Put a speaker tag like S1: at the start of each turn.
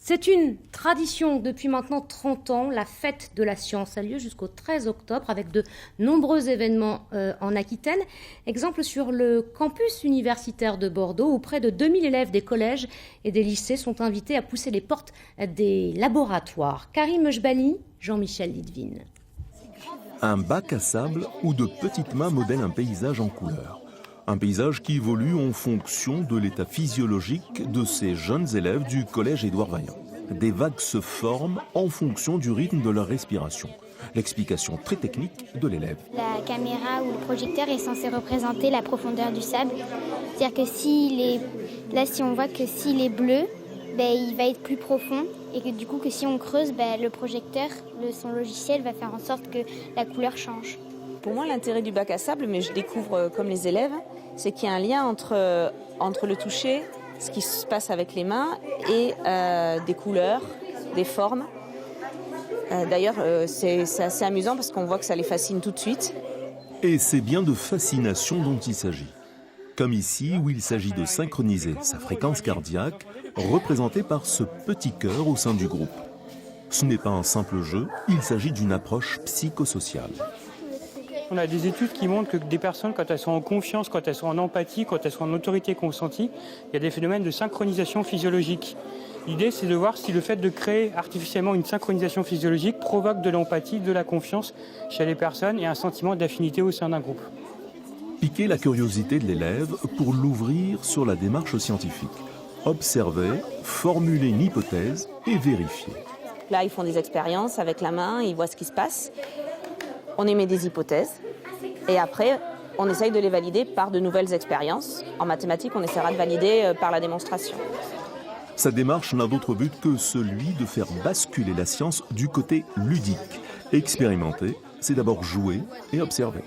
S1: C'est une tradition depuis maintenant 30 ans. La fête de la science a lieu jusqu'au 13 octobre avec de nombreux événements en Aquitaine. Exemple sur le campus universitaire de Bordeaux où près de 2000 élèves des collèges et des lycées sont invités à pousser les portes des laboratoires. Karim Jbali, Jean-Michel Lidvine.
S2: Un bac à sable où de petites mains modèlent un paysage en couleur. Un paysage qui évolue en fonction de l'état physiologique de ces jeunes élèves du collège Édouard Vaillant. Des vagues se forment en fonction du rythme de leur respiration. L'explication très technique de l'élève.
S3: La caméra ou le projecteur est censé représenter la profondeur du sable. C'est-à-dire que si on voit que s'il est bleu, il va être plus profond. Et que du coup, que si on creuse, le projecteur, son logiciel va faire en sorte que la couleur change.
S4: Pour moi, l'intérêt du bac à sable, mais je découvre comme les élèves, c'est qu'il y a un lien entre le toucher, ce qui se passe avec les mains, et des couleurs, des formes. D'ailleurs, c'est assez amusant parce qu'on voit que ça les fascine tout de suite.
S2: Et c'est bien de fascination dont il s'agit. Comme ici, où il s'agit de synchroniser sa fréquence cardiaque, représentée par ce petit cœur au sein du groupe. Ce n'est pas un simple jeu, il s'agit d'une approche psychosociale.
S5: On a des études qui montrent que des personnes, quand elles sont en confiance, quand elles sont en empathie, quand elles sont en autorité consentie, il y a des phénomènes de synchronisation physiologique. L'idée, c'est de voir si le fait de créer artificiellement une synchronisation physiologique provoque de l'empathie, de la confiance chez les personnes et un sentiment d'affinité au sein d'un groupe.
S2: Piquer la curiosité de l'élève pour l'ouvrir sur la démarche scientifique. Observer, formuler une hypothèse et vérifier.
S4: Là, ils font des expériences avec la main, ils voient ce qui se passe. On émet des hypothèses et après, on essaye de les valider par de nouvelles expériences. En mathématiques, on essaiera de valider par la démonstration.
S2: Sa démarche n'a d'autre but que celui de faire basculer la science du côté ludique. Expérimenter, c'est d'abord jouer et observer.